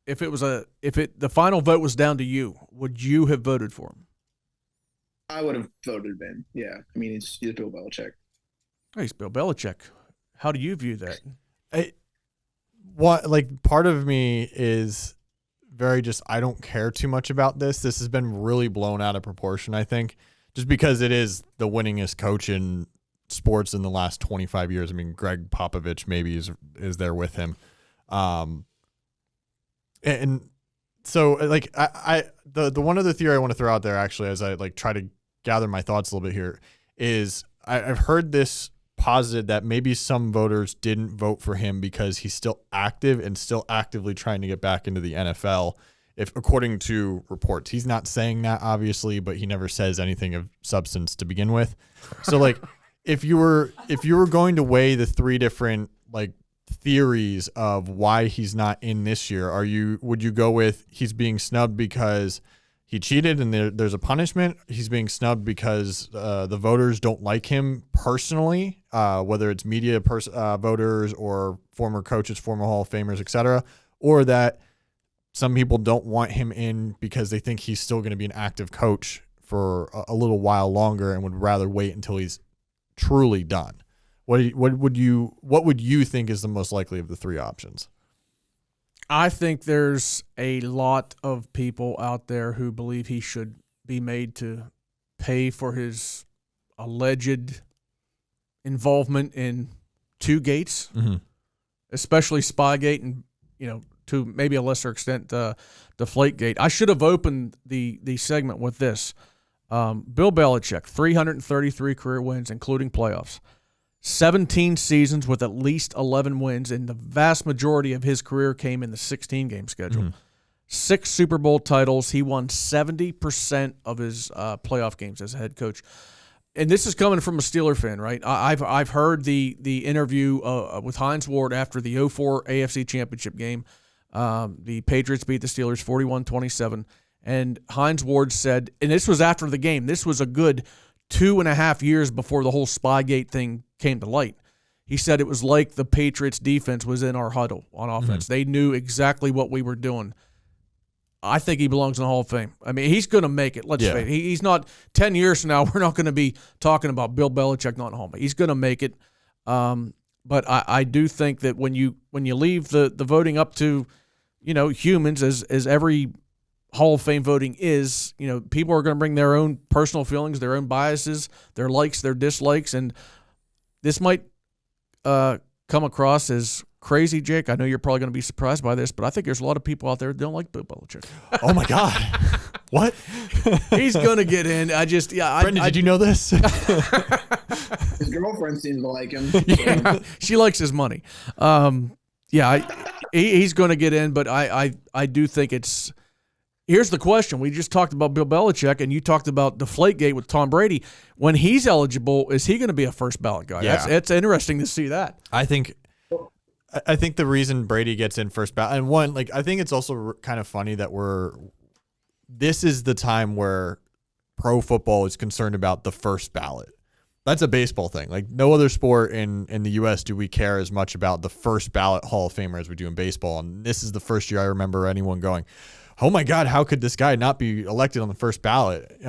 the final vote was down to you, would you have voted for him? I would have voted Ben. Yeah, I mean he's Bill Belichick. He's Bill Belichick. How do you view that? Part of me is very just, I don't care too much about this. This has been really blown out of proportion, I think, just because it is the winningest coach in sports in the last 25 years. I mean, Greg Popovich maybe is there with him. And so like the one other theory I want to throw out there actually, as I like try to gather my thoughts a little bit here, is I've heard this posited that maybe some voters didn't vote for him because he's still active and still actively trying to get back into the NFL. If according to reports, he's not saying that obviously, but he never says anything of substance to begin with. So like, if you were going to weigh the three different like theories of why he's not in this year, would you go with he's being snubbed because he cheated and there's a punishment? He's being snubbed because the voters don't like him personally, whether it's media voters or former coaches, former Hall of Famers, etc., or that some people don't want him in because they think he's still going to be an active coach for a little while longer and would rather wait until he's truly done. What would you think is the most likely of the three options? I think there's a lot of people out there who believe he should be made to pay for his alleged involvement in two gates, especially Spygate and, to maybe a lesser extent, Deflategate. I should have opened the segment with this. Bill Belichick, 333 career wins, including playoffs. 17 seasons with at least 11 wins, and the vast majority of his career came in the 16-game schedule. 6 Super Bowl titles. He won 70% of his playoff games as a head coach. And this is coming from a Steeler fan, right? I've heard the interview with Hines Ward after the 2004 AFC Championship game. The Patriots beat the Steelers 41-27. And Hines Ward said, and this was after the game, this was a good 2.5 years before the whole Spygate thing came to light. He said it was like the Patriots defense was in our huddle on offense. They knew exactly what we were doing. I think he belongs in the Hall of Fame. I mean, he's going to make it. Let's face it. He's not 10 years from now. We're not going to be talking about Bill Belichick not in the Hall of Fame. He's going to make it. But I do think that when you leave the voting up to, humans, as every Hall of Fame voting is, people are going to bring their own personal feelings, their own biases, their likes, their dislikes, and this might come across as crazy, Jake. I know you're probably going to be surprised by this, but I think there's a lot of people out there that don't like Bill Belichick. Oh my God. What? He's going to get in. Brendan, did you know this? His girlfriend seems to like him. Yeah, she likes his money. He's going to get in, but I do think it's. Here's the question. We just talked about Bill Belichick, and you talked about Deflategate with Tom Brady. When he's eligible, is he going to be a first ballot guy? Yeah. It's interesting to see that. I think the reason Brady gets in first ballot, and one, I think it's also kind of funny that this is the time where pro football is concerned about the first ballot. That's a baseball thing. No other sport in the U.S. do we care as much about the first ballot Hall of Famer as we do in baseball. And this is the first year I remember anyone going, oh my God, how could this guy not be elected on the first ballot?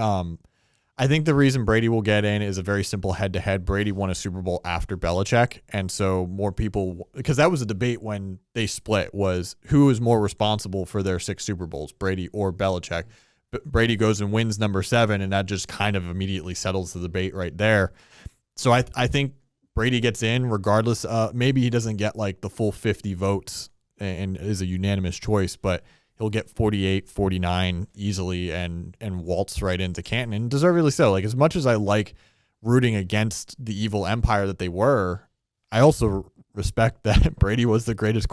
I think the reason Brady will get in is a very simple head-to-head. Brady won a Super Bowl after Belichick, and so more people, because that was a debate when they split, was who is more responsible for their 6 Super Bowls, Brady or Belichick. But Brady goes and wins number 7, and that just kind of immediately settles the debate right there. So I think Brady gets in regardless. Maybe he doesn't get the full 50 votes and is a unanimous choice, but he'll get 48, 49 easily and waltz right into Canton, and deservedly so. As much as I like rooting against the evil empire that they were, I also respect that Brady was the greatest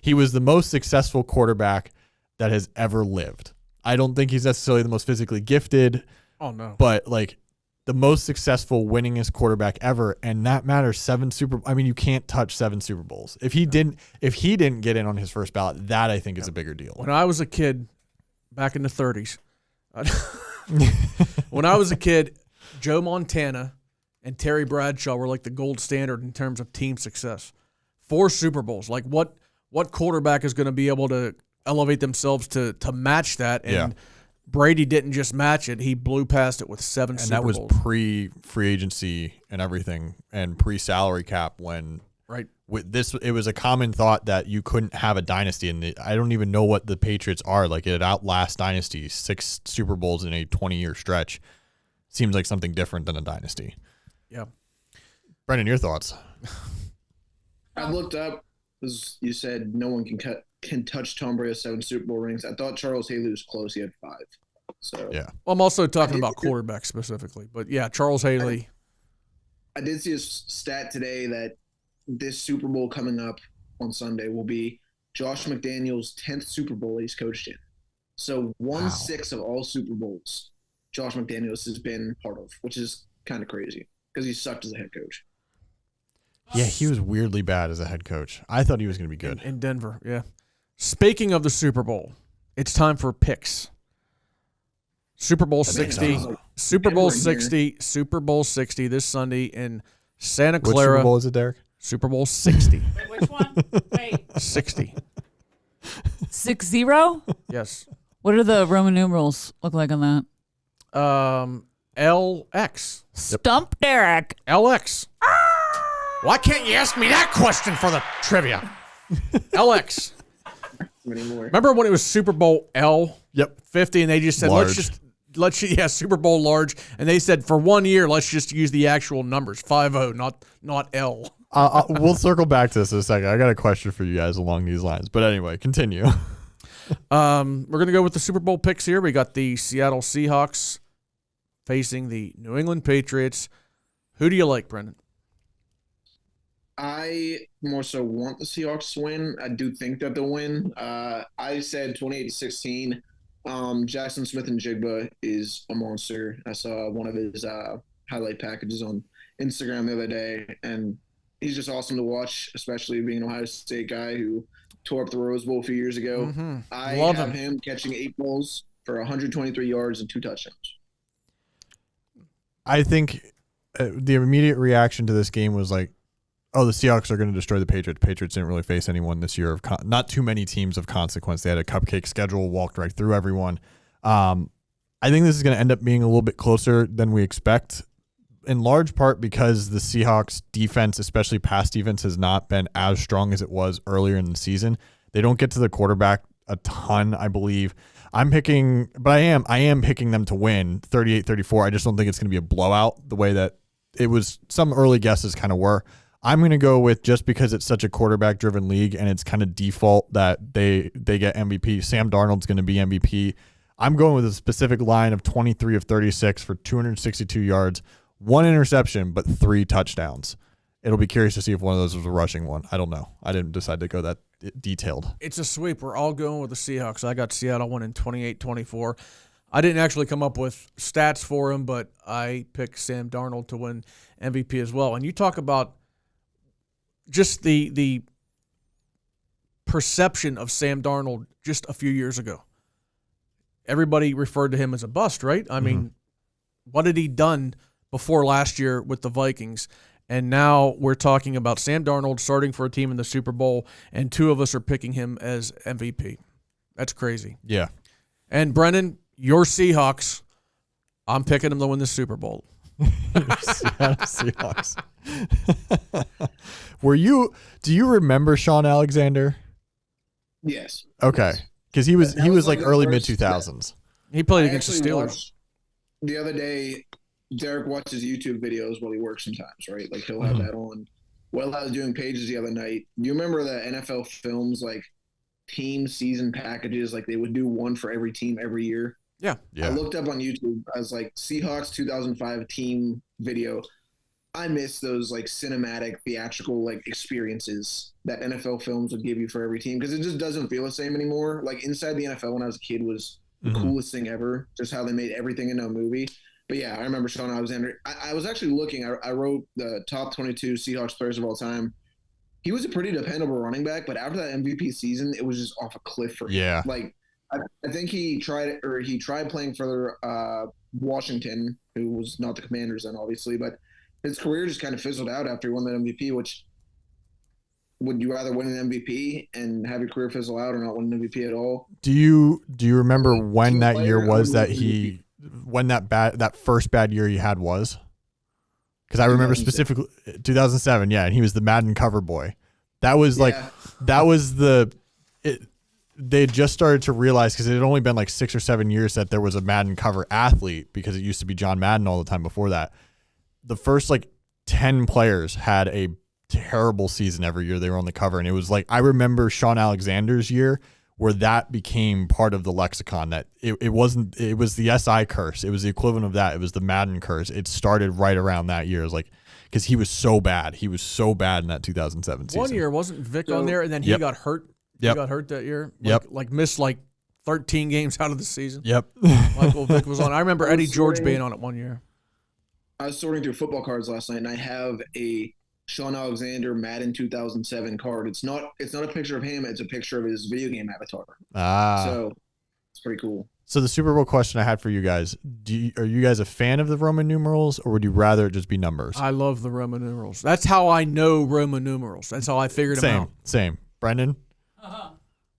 he was the most successful quarterback that has ever lived. I don't think he's necessarily the most physically gifted. Oh no. But the most successful, winningest quarterback ever, and that matters. You can't touch 7 Super Bowls. If he didn't get in on his first ballot, that I think is a bigger deal. When I was a kid, back in the 30s, when I was a kid, Joe Montana and Terry Bradshaw were the gold standard in terms of team success. 4 Super Bowls. What quarterback is going to be able to elevate themselves to match that? And Brady didn't just match it; he blew past it with 7 Super Bowls. And that was pre-free agency and everything, and pre-salary cap. When with this, it was a common thought that you couldn't have a dynasty, and I don't even know what the Patriots are. It outlasts dynasties. 6 Super Bowls in a 20-year stretch seems like something different than a dynasty. Yeah, Brendan, your thoughts? I looked up because you said no one can touch Tom Brady's 7 Super Bowl rings. I thought Charles Haley was close. He had 5. So yeah. Well, I'm also talking about quarterbacks specifically, but yeah, Charles Haley. I did see a stat today that this Super Bowl coming up on Sunday will be Josh McDaniels' 10th Super Bowl he's coached in. So 1/6 of all Super Bowls Josh McDaniels has been part of, which is kind of crazy because he sucked as a head coach. Yeah, he was weirdly bad as a head coach. I thought he was going to be good. In Denver, yeah. Speaking of the Super Bowl, it's time for picks. Super Bowl 60, Super Bowl 60, Super Bowl 60 this Sunday in Santa Clara. Which Super Bowl is it, Derek? Super Bowl 60. Wait, which one? Wait. 60. 60? Yes. What do the Roman numerals look like on that? LX. Stump Derek. LX. Why can't you ask me that question for the trivia? LX. Anymore. Remember when it was Super Bowl L? Yep. 50, and they just said, Large. let's Super Bowl large. And they said for 1 year, let's just use the actual numbers, 50, not L. We'll circle back to this in a second. I got a question for you guys along these lines. But anyway, continue. We're going to go with the Super Bowl picks here. We got the Seattle Seahawks facing the New England Patriots. Who do you like, Brendan? I more so want the Seahawks to win. I do think that they'll win. I said 28-16. Jackson Smith-Njigba is a monster. I saw one of his highlight packages on Instagram the other day, and he's just awesome to watch, especially being an Ohio State guy who tore up the Rose Bowl a few years ago. Mm-hmm. I Love have him. him catching 8 balls for 123 yards and 2 touchdowns. I think the immediate reaction to this game was like, oh, the Seahawks are going to destroy the Patriots. Patriots didn't really face anyone this year. Not too many teams of consequence. They had a cupcake schedule, walked right through everyone. I think this is going to end up being a little bit closer than we expect, in large part because the Seahawks defense, especially pass defense, has not been as strong as it was earlier in the season. They don't get to the quarterback a ton, I believe. I am picking them to win 38-34. I just don't think it's going to be a blowout the way that it was. Some early guesses kind of were. I'm going to go with, just because it's such a quarterback-driven league and it's kind of default that they get MVP. Sam Darnold's going to be MVP. I'm going with a specific line of 23 of 36 for 262 yards, 1 interception, but 3 touchdowns. It'll be curious to see if one of those was a rushing one. I don't know. I didn't decide to go that detailed. It's a sweep. We're all going with the Seahawks. I got Seattle winning 28-24. I didn't actually come up with stats for him, but I picked Sam Darnold to win MVP as well. And you talk about just the perception of Sam Darnold just a few years ago. Everybody referred to him as a bust, right? I mean, what had he done before last year with the Vikings? And now we're talking about Sam Darnold starting for a team in the Super Bowl, and 2 of us are picking him as MVP. That's crazy. Yeah. And Brennan, your Seahawks, I'm picking them to win the Super Bowl. Seahawks. Do you remember Sean Alexander? Yes. Okay. Because he was like the early first- mid-2000s. He played I against the actually Steelers. watched the other day. Derek watches YouTube videos while he works sometimes, right? Like he'll have that on. While I was doing pages the other night, you remember the NFL Films like team season packages? Like they would do one for every team every year. Yeah. I looked up on YouTube. I was like, Seahawks 2005 team video. I miss those like cinematic, theatrical like experiences that NFL Films would give you for every team, because it just doesn't feel the same anymore. Like Inside the NFL when I was a kid was the coolest thing ever. Just how they made everything into a movie. But yeah, I remember Sean Alexander. I was actually looking. I wrote the top 22 Seahawks players of all time. He was a pretty dependable running back, but after that MVP season, it was just off a cliff for him. Yeah. Like I think he tried playing for Washington, who was not the Commanders then, obviously, but his career just kind of fizzled out after he won that MVP. Which, would you rather win an MVP and have your career fizzle out, or not win an MVP at all? Do you remember when that year was that that first bad year he had was? Because I remember specifically 2007, yeah, and he was the Madden cover boy. That was they had just started to realize, because it had only been like 6 or 7 years that there was a Madden cover athlete, because it used to be John Madden all the time before that. The first like 10 players had a terrible season every year they were on the cover, and it was like, I remember Sean Alexander's year where that became part of the lexicon, that it was the SI curse. It was the equivalent of that. It was the Madden curse. It started right around that year. It was like, because he was so bad. He was so bad in that 2007 season. 1 year, wasn't Vic on there, and then he got hurt. He got hurt that year. Like missed like 13 games out of the season. Yep. Michael Vick was on. I remember Eddie George being on it 1 year. I was sorting through football cards last night, and I have a Sean Alexander Madden 2007 card. It's not a picture of him. It's a picture of his video game avatar. So it's pretty cool. So the Super Bowl question I had for you guys: are you guys a fan of the Roman numerals, or would you rather it just be numbers? I love the Roman numerals. That's how I know Roman numerals. That's how I figured them out. Same. Brendan?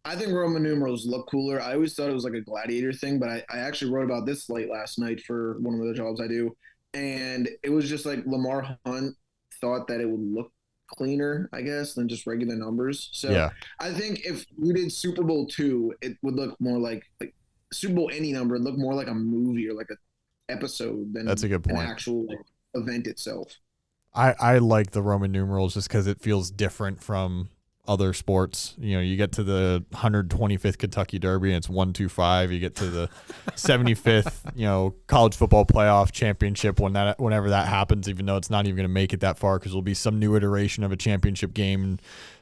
I think Roman numerals look cooler. I always thought it was like a gladiator thing, but I actually wrote about this late last night for one of the jobs I do. And it was just like Lamar Hunt thought that it would look cleaner, I guess, than just regular numbers. So Yeah. I think if we did Super Bowl II, it would look more like Super Bowl any number, it'd look more like a movie or like a episode than That's a good point. an actual event itself. I like the Roman numerals just because it feels different from other sports. You know, you get to the 125th Kentucky Derby and it's 125. You get to the 75th, college football playoff championship whenever that happens, even though it's not even going to make it that far because there'll be some new iteration of a championship game in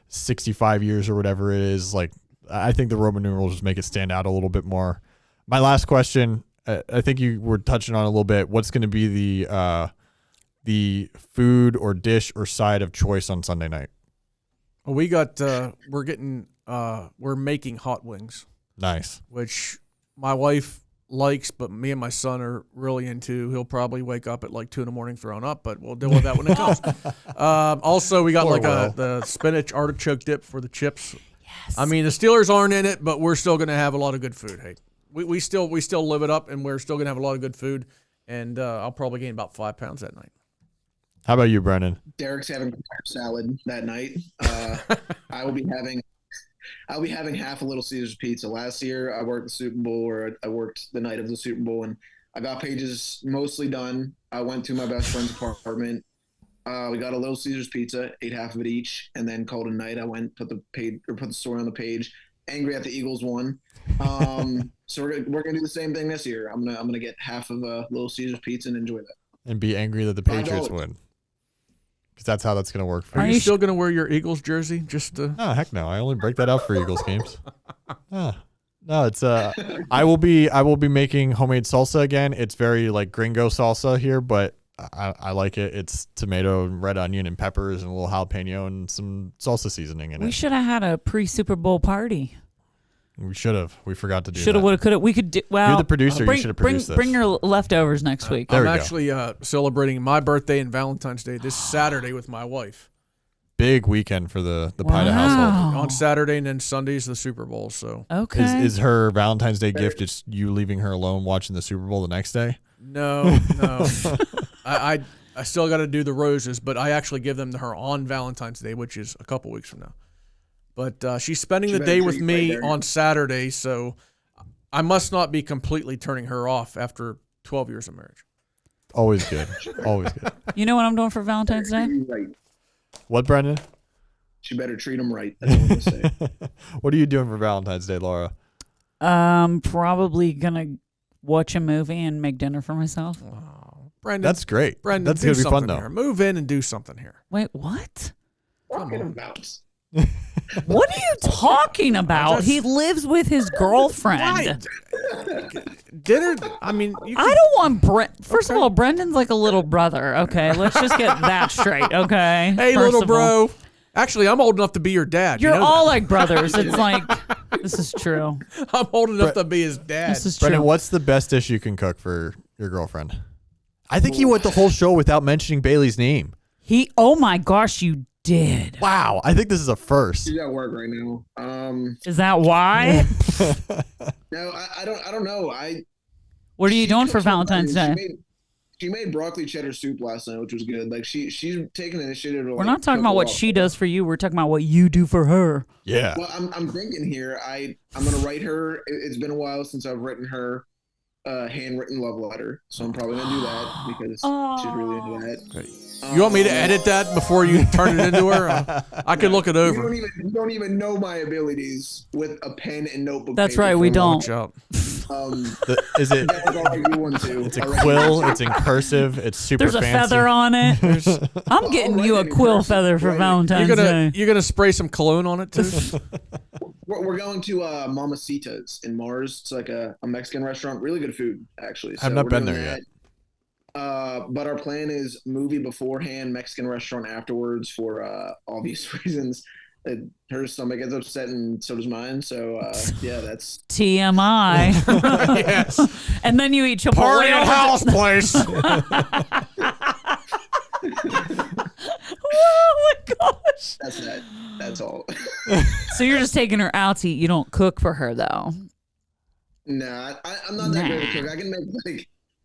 65 years or whatever it is. Like, I think the Roman numerals just make it stand out a little bit more. My last question, I think you were touching on a little bit. What's going to be the food or dish or side of choice on Sunday night? Well, we're making hot wings. Nice. Which my wife likes, but me and my son are really into. He'll probably wake up at like 2 a.m. throwing up, but we'll deal with that when it comes. Also, we got the spinach artichoke dip for the chips. Yes. I mean, the Steelers aren't in it, but we're still going to have a lot of good food. Hey, we still live it up, and we're still going to have a lot of good food. And I'll probably gain about 5 pounds that night. How about you, Brendan? Derek's having salad that night. I'll be having half a Little Caesars pizza. Last year, I worked the Super Bowl, or I worked the night of the Super Bowl, and I got pages mostly done. I went to my best friend's apartment. We got a Little Caesars pizza, ate half of it each, and then called it a night. I went put the story on the page. Angry at the Eagles won. So we're gonna do the same thing this year. I'm gonna get half of a Little Caesars pizza and enjoy that. And be angry that the Patriots win. Because that's how that's going to work for you. Are you still going to wear your Eagles jersey? Oh, heck no. I only break that out for Eagles games. No, it's I will be making homemade salsa again. It's very like gringo salsa here, but I like it. It's tomato and red onion and peppers and a little jalapeno and some salsa seasoning in it. We should have had a pre-Super Bowl party. We should have. We forgot to do that. Should have, would have, could have. We could do. Well, you're the producer. You should have produced this. Bring your leftovers next week. I'm actually celebrating my birthday and Valentine's Day this Saturday with my wife. Big weekend for the PIAA household. On Saturday and then Sunday's the Super Bowl. So okay. Is her Valentine's Day gift just you leaving her alone watching the Super Bowl the next day? No. I still got to do the roses, but I actually give them to her on Valentine's Day, which is a couple weeks from now. But she's spending the day with me on Saturday, so I must not be completely turning her off after 12 years of marriage. Always good. Always good. You know what I'm doing for Valentine's Day? Right. What, Brendan? She better treat him right. That's what I'm say. What are you doing for Valentine's Day, Laura? Probably gonna watch a movie and make dinner for myself. Oh, Brendan, that's great. Brendan, that's gonna be fun though. Here. Move in and do something here. Wait, what? Talking about. What are you talking about? He lives with his girlfriend. Right. Dinner. I mean, I don't want Brent. First of all, Brendan's like a little brother. Okay, let's just get that straight. Okay. Hey, little bro. Actually, I'm old enough to be your dad. You're all like brothers. It's like this is true. I'm old enough to be his dad. This is true. Brendan, what's the best dish you can cook for your girlfriend? I think he went the whole show without mentioning Bailey's name. Oh my gosh, you did. Wow, I think this is a first. She's at work right now. Is that why? No, I don't know. What are you doing for Valentine's Day? She made broccoli cheddar soup last night, which was good. Like she's taking initiative. We're not talking about what she does for you. We're talking about what you do for her. Yeah. Well, I'm thinking here. I'm gonna write her. It's been a while since I've written her handwritten love letter, so I'm probably gonna do that because she's really into that. Great. You want me to edit that before you turn it into her? I could look it over. You don't even know my abilities with a pen and notebook. That's right, we don't. Is it? It's a quill. It's in cursive. It's super fancy. There's a feather on it. I'm getting you a quill feather for Valentine's Day. You're gonna spray some cologne on it too. We're going to Mamacita's in Mars. It's like a Mexican restaurant. Really good food, actually. I've not been there yet. But our plan is movie beforehand, Mexican restaurant afterwards for obvious reasons. Her stomach gets upset and so does mine. So, yeah, that's TMI. Yes. And then you eat Chipotle. Party at house place. Oh my gosh. That's that. That's all. So you're just taking her out to eat. You don't cook for her though. Nah, I'm not that good at cook.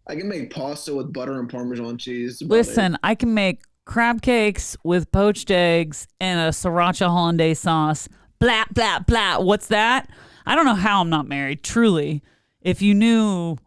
I can make pasta with butter and Parmesan cheese. Listen, I can make crab cakes with poached eggs and a sriracha hollandaise sauce. Blah, blah, blah. What's that? I don't know how I'm not married, truly. If you knew.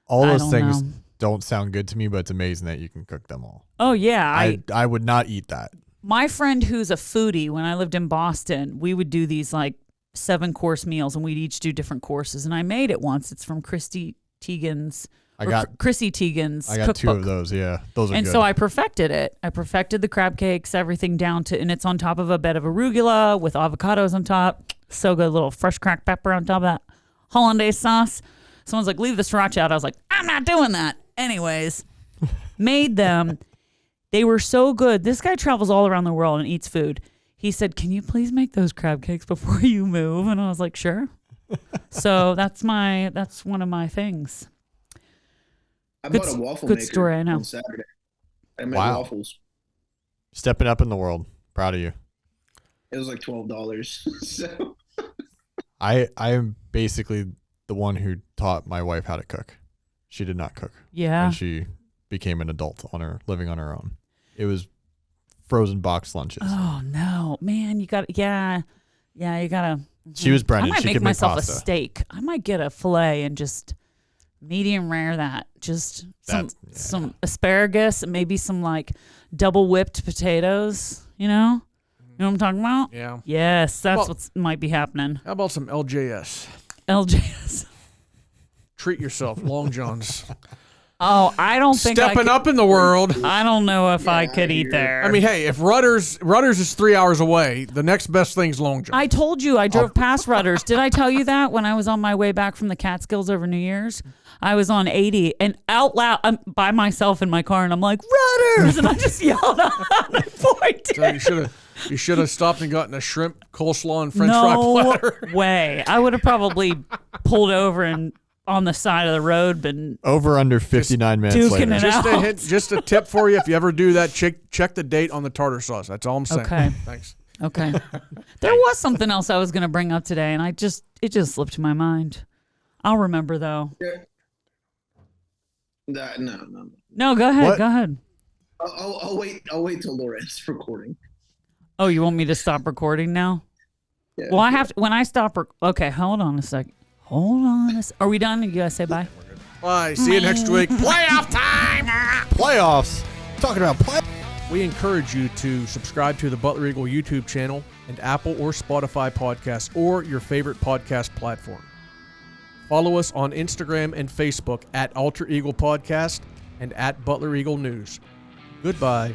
All those things don't sound good to me, but it's amazing that you can cook them all. Oh, yeah. I would not eat that. My friend who's a foodie, when I lived in Boston, we would do these like 7-course meals, and we'd each do different courses. And I made it once. It's from Chrissy Teigen's cookbook. 2 of those. Yeah, those are and good. so I perfected it. I perfected the crab cakes, everything down to, and it's on top of a bed of arugula with avocados on top. So good, little fresh cracked pepper on top of that hollandaise sauce. Someone's like, leave the sriracha out. I was like, I'm not doing that. Anyways, made them. They were so good. This guy travels all around the world and eats food. He said, can you please make those crab cakes before you move? And I was like, sure. So that's one of my things. I bought a waffle maker story, I know. on Saturday. I made waffles. Stepping up in the world. Proud of you. It was like $12. So I am basically the one who taught my wife how to cook. She did not cook. Yeah. When she became an adult living on her own. It was frozen box lunches. Oh no, man! You got you gotta. She was Brendan. I might she make could myself pasta. a steak. I might get a fillet and just medium rare that. Just some asparagus and maybe some like double whipped potatoes. You know what I'm talking about? Yeah. Yes, that's what might be happening. How about some LJS? LJS. Treat yourself, Long John's. Oh, I don't think stepping up in the world. I don't know if I could eat there. I mean, hey, if Rutter's is 3 hours away, the next best thing's Long John. I told you I drove past Rutter's. Did I tell you that when I was on my way back from the Catskills over New Year's? I was on 80 and out loud, I'm by myself in my car, and I'm like, Rutter's, and I just yelled out and pointed. So you should have stopped and gotten a shrimp coleslaw and French fry platter. No way. I would have probably pulled over and on the side of the road, been over under 59 minutes later. Just a tip for you: if you ever do that, check the date on the tartar sauce. That's all I'm saying. Okay. Thanks. Okay. There was something else I was going to bring up today, and it just slipped my mind. I'll remember though. Yeah. No. No, go ahead. What? Go ahead. I'll wait till Laura's recording. Oh, you want me to stop recording now? Yeah. Well, I have to, when I stop. Okay, hold on a second. Hold on. Are we done? You guys say bye? Bye. See you next week. Playoff time! Playoffs. Talking about playoffs. We encourage you to subscribe to the Butler Eagle YouTube channel and Apple or Spotify podcasts or your favorite podcast platform. Follow us on Instagram and Facebook at Alter Eagle Podcast and at Butler Eagle News. Goodbye.